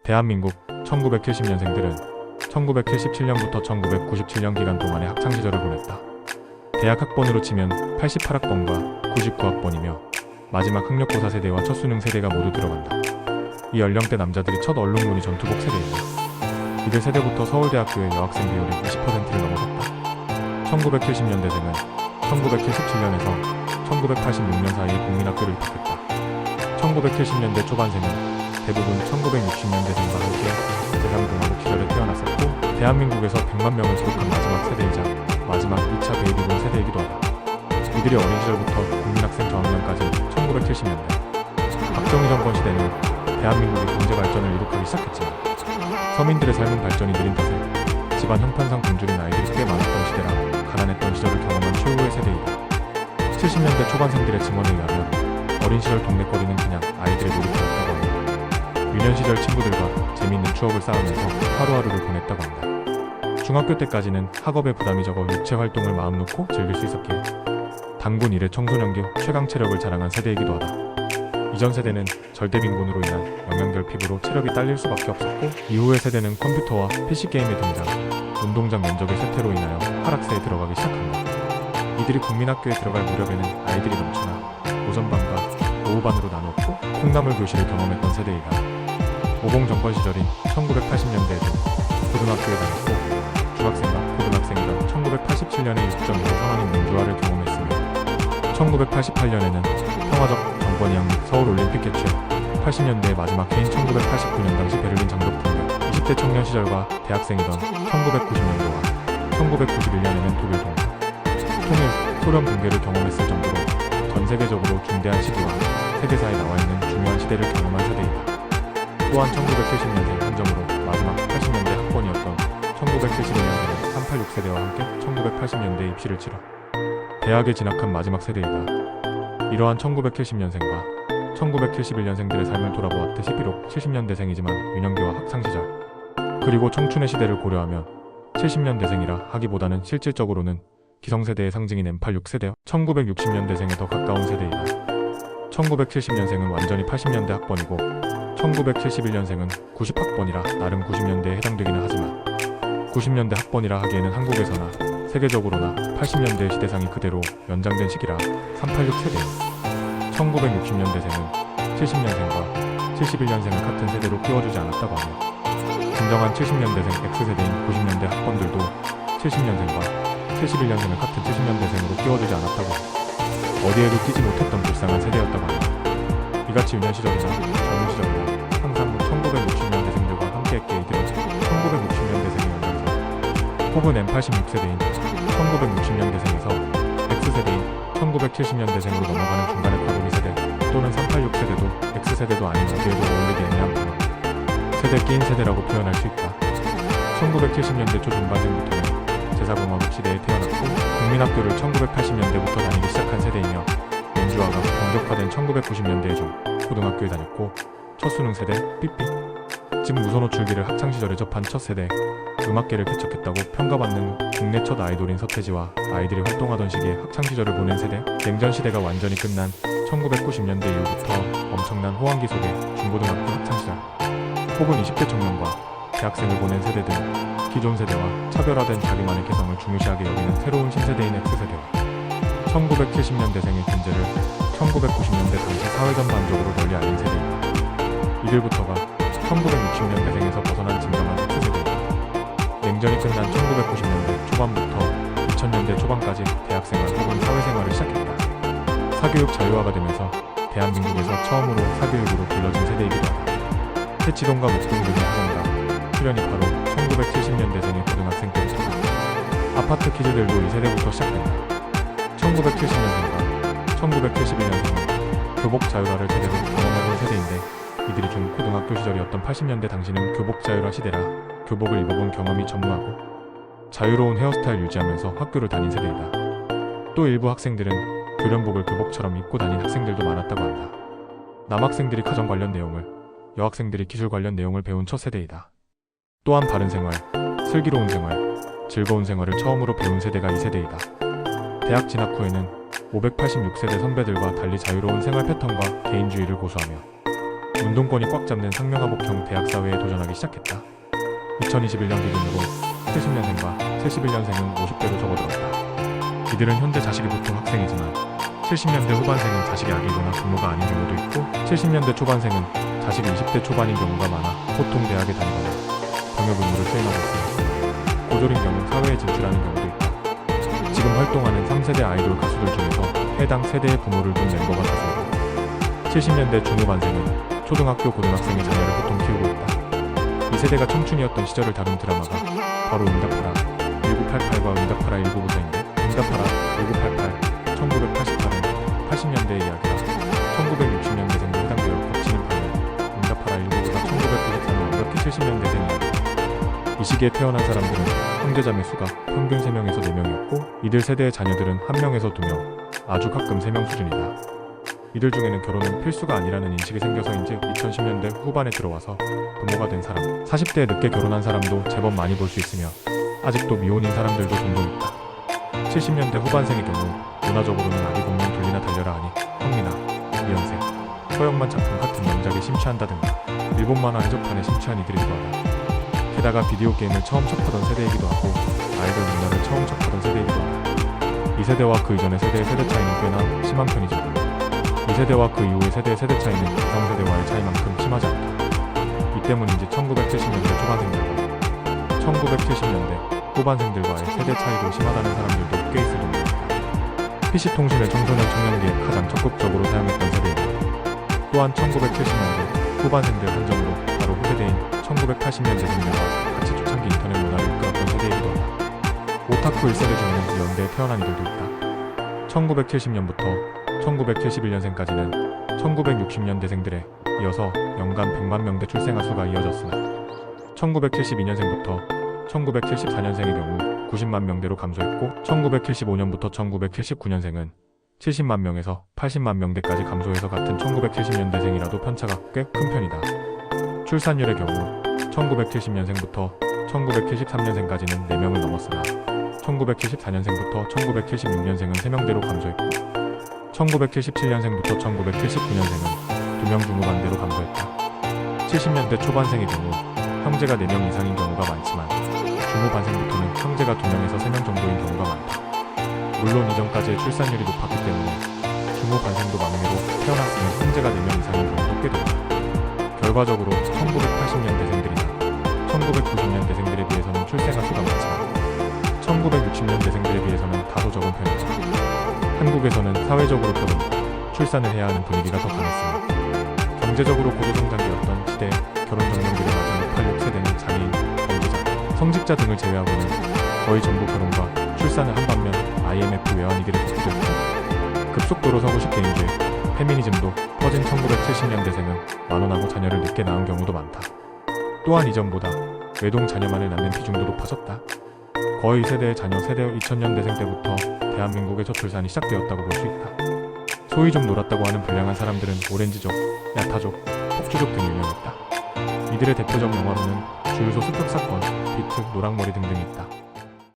대한민국 1970년생들은 1977년부터 1997년 기간 동안의 학창시절을 보냈다. 대학 학번으로 치면 88학번과 99학번이며 마지막 학력고사 세대와 첫 수능 세대가 모두 들어간다. 이 연령대 남자들이 첫 언론문의 전투복 세대이다. 이들 세대부터 서울대학교의 여학생 비율이 20%를 넘어섰다. 1970년대생은 1977년에서 1986년 사이에 국민학교를 입학했다. 1970년대 초반생은 대부분 1960년대생과 함께 제3공화국 시절에 태어났었고 대한민국에서 100만 명을 기록한 마지막 세대이자 마지막 2차 베이비붐 세대이기도 하다. 이들이 어린 시절부터 국민학생 저학년까지 1970년대 박정희 정권 시대는 대한민국의 경제 발전을 이룩하기 시작했지만 서민들의 삶은 발전이 느린 탓에 집안 형편상 굶주린 아이들이 꽤 많았던 시대라 가난했던 시절을 경험한 최후의 세대이다. 70년대 초반생들의 증언에 의하면 어린 시절 동네거리는 그냥 아이들의 놀이터였다고 합니다. 유년 시절 친구들과 재미있는 추억을 쌓으면서 하루하루를 보냈다고 합니다. 중학교 때까지는 학업에 부담이 적어 육체 활동을 마음 놓고 즐길 수 있었기에 단군 이래 청소년기 최강 체력을 자랑한 세대이기도 하다. 이전 세대는 절대빈곤으로 인한 영양결핍으로 체력이 딸릴 수밖에 없었고 이후의 세대는 컴퓨터와 PC게임의 등장, 운동장 면적의 쇠퇴로 인하여 하락세에 들어가기 시작한다. 이들이 국민학교에 들어갈 무렵에는 아이들이 넘쳐나 오전반과 오후반으로 나누었고 콩나물 교실을 경험했던 세대이다. 오공 정권 시절인 1980년대에도 고등학교에 다녔고 중학생과 고등학생이던 1987년에 6.25 상황인 민주화를 경험했으며 1988년에는 평화적 정권 이양 및 서울올림픽 개최, 80년대의 마지막 해인 1989년 당시 베를린 장벽 폭격, 20대 청년 시절과 대학생이던 1990년도와 1991년에는 독일 동서, 통일, 소련 붕괴를 경험했을 정도로 전 세계적으로 중대한 시기와 세계사에 나와 있는 중요한 시대를 경험한 세대이다. 또한 1970년생 한정으로 마지막 80년대 학번이었던 1971년생은 386 세대와 함께 1980년대 입시를 치러 대학에 진학한 마지막 세대이다. 이러한 1970년생과 1971년생들의 삶을 돌아보았듯이 비록 70년대생이지만 유년기와 학창시절 그리고 청춘의 시대를 고려하면 70년대생이라 하기보다는 실질적으로는 기성세대의 상징인 M86 세대와 1960년대생에 더 가까운 세대이다. 1970년생은 완전히 80년대 학번이고 1971년생은 90학번이라 나름 90년대에 해당되기는 하지만 90년대 학번이라 하기에는 한국에서나 세계적으로나 80년대의 시대상이 그대로 연장된 시기라 386 세대이다. 1960년대생은 70년생과 71년생을 같은 세대로 끼워주지 않았다고 하며 진정한 70년대생 X세대인 90년대 학번들도 70년생과 71년생을 같은 70년대생으로 끼워주지 않았다고 하며 어디에도 끼지 못했던 불쌍한 세대였다고 합니다. 이같이 유년 시절이나 젊은 시절이나 항상 1960년대생들과 함께했기에 이들은 1960년대생의 연장선 혹은 M86 세대인 1960년대생에서 X세대인 1970년대생으로 넘어가는 중간의 과도기 세대 또는 386 세대도 X세대도 아닌 어디에도 어울리기 애매한 분은 세대 끼인 세대라고 표현할 수 있다. 1970년대 초중반생부터는 제4공화국 시대에 태어났고 국민학교를 1980년대부터 다니기 시작한 세대이며 민주화가 본격화된 1990년대에 좀 고등학교에 다녔고 첫 수능 세대 삐삐 즉 무소노출기를 학창시절에 접한 첫 세대 음악계를 개척했다고 평가받는 국내 첫 아이돌인 서태지와 아이들이 활동하던 시기에 학창시절을 보낸 세대 냉전 시대가 완전히 끝난 1990년대 이후부터 엄청난 호황기 속에 중고등학교 학창시절 혹은 20대 청년과 대학생을 보낸 세대 등 기존 세대와 차별화된 자기만의 개성을 중요시하게 여기는 새로운 신세대인 X세대와 1970년대생의 존재를 1990년대 당시 사회 전반적으로 널리 알린 세대이다. 이들부터가 1960년대생에서 벗어난 진정한 X세대이다. 냉전이 끝난 1990년대 초반부터 2000년대 초반까지 대학생활 혹은 사회생활을 시작했다. 사교육 자유화가 되면서 대한민국에서 처음으로 사교육으로 길러진 세대이기도 하다. 세치동과 목동 등의 학원과 수련이 바로 1970년대생의 고등학생 때부터다. 아파트 키즈들도 이 세대부터 시작된다. 1970년생과 1971년생은 교복 자율화를 제대로 경험해본 세대인데 이들이 중 고등학교 시절이었던 80년대 당시는 교복 자율화 시대라 교복을 입어본 경험이 전무하고 자유로운 헤어스타일 유지하면서 학교를 다닌 세대이다. 또 일부 학생들은 교련복을 교복처럼 입고 다닌 학생들도 많았다고 한다. 남학생들이 가정 관련 내용을 여학생들이 기술 관련 내용을 배운 첫 세대이다. 또한 바른 생활, 슬기로운 생활, 즐거운 생활을 처음으로 배운 세대가 이 세대이다. 대학 진학 후에는 586세대 선배들과 달리 자유로운 생활 패턴과 개인주의를 고수하며 운동권이 꽉 잡는 상명하복형 대학 사회에 도전하기 시작했다. 2021년 기준으로 70년생과 71년생은 50대로 적어들었다. 이들은 현재 자식이 보통 학생이지만 70년대 후반생은 자식이 아기거나 부모가 아닌 경우도 있고 70년대 초반생은 자식이 20대 초반인 경우가 많아 보통 대학에 다니거나 병역 의무를 수행하고 있으며 고졸인 경우 사회에 진출하는 경우도 있다. 지금 활동하는 3세대 아이돌 가수들 중에서 해당 세대의 부모를 둔 멤버가 다수고 70년대 중후반생은 초등학교 고등학생의 자녀를 보통 키우고 있다. 이 세대가 청춘이었던 시절을 다룬 드라마가 바로 응답하라 1988과 응답하라 1994인데 응답하라 1988 1988은 80년대의 이야기라 1960년대생도 해당되어 겹치는 반면 응답하라 1994 1994는 완벽히 70년대생 이야기다. 이 시기에 태어난 사람들은 형제자매 수가 평균 3명에서 4명이었고 이들 세대의 자녀들은 1명에서 2명, 아주 가끔 3명 수준이다. 이들 중에는 결혼은 필수가 아니라는 인식이 생겨서인지 2010년대 후반에 들어와서 부모가 된 사람, 40대에 늦게 결혼한 사람도 제법 많이 볼 수 있으며 아직도 미혼인 사람들도 종종 있다. 70년대 후반생의 경우 문화적으로는 아기 공룡 돌리나 달려라 하니 황미나, 이현세, 서영만 작품 같은 명작에 심취한다든가 일본 만화 해적판에 심취한 이들이기도 하다. 게다가 비디오 게임을 처음 접하던 세대이기도 하고 아이돌 문화를 처음 접하던 세대이기도 하다. 이 세대와 그 이전의 세대의 세대 차이는 꽤나 심한 편이죠. 이 세대와 그 이후의 세대의 세대 차이는 기성세대와의 차이만큼 심하지 않다. 이 때문인지 1970년대 초반생들과 1970년대 후반생들과의 세대 차이도 심하다는 사람들도 꽤 있을 정도다. PC통신을 청소년 청년기에 가장 적극적으로 사용했던 세대이고 또한 1970년대 후반생들 한정으로 바로 후세대인 1980년대생들과 같이 초창기 인터넷 문화를 이끌었던 세대이기도 하다. 오타쿠 1세대 중에는 이 연대에 태어난 이들도 있다. 1970년부터 1971년생까지는 1960년대생들에 이어서 연간 100만 명대 출생아 수가 이어졌으나 1972년생부터 1974년생의 경우 90만 명대로 감소했고 1975년부터 1979년생은 70만 명에서 80만 명대까지 감소해서 같은 1970년대생이라도 편차가 꽤 큰 편이다. 출산율의 경우 1970년생부터 1973년생까지는 4명을 넘었으나 1974년생부터 1976년생은 3명대로 감소했고 1977년생부터 1979년생은 2명 중후반대로 감소했다. 70년대 초반생의 경우 형제가 4명 이상인 경우가 많지만 중후반생부터는 형제가 2명에서 3명 정도인 경우가 많다. 물론 이전까지의 출산율이 높았기 때문에 중후반생도 막내로 태어났으면 형제가 4명 이상인 경우도 꽤 되다. 결과적으로 1980년대생들이나 1990년대생들에 비해서는 출생아 수가 많지만 1960년대생들에 비해서는 다소 적은 편이다. 한국에서는 사회적으로 결혼, 출산을 해야 하는 분위기가 더 강했으며 경제적으로 고도성장기였던 시대에 결혼 정년기를 맞은 86세대는 장애인, 범죄자, 성직자 등을 제외하고는 거의 전부 결혼과 출산을 한 반면 IMF 외환위기를 겪기도 했고 급속도로 서구식 개인주의, 페미니즘도 퍼진 1970년대생은 만원하고 자녀를 늦게 낳은 경우도 많다. 또한 이전보다 외동 자녀만을 낳는 비중도 높아졌다. 거의 이 세대의 자녀 세대 2000년대생 때부터 대한민국의 저출산이 시작되었다고 볼 수 있다. 소위 좀 놀았다고 하는 불량한 사람들은 오렌지족, 야타족, 폭주족 등이 유명했다. 이들의 대표적 영화로는 주유소 습격사건, 비트, 노랑머리 등등이 있다.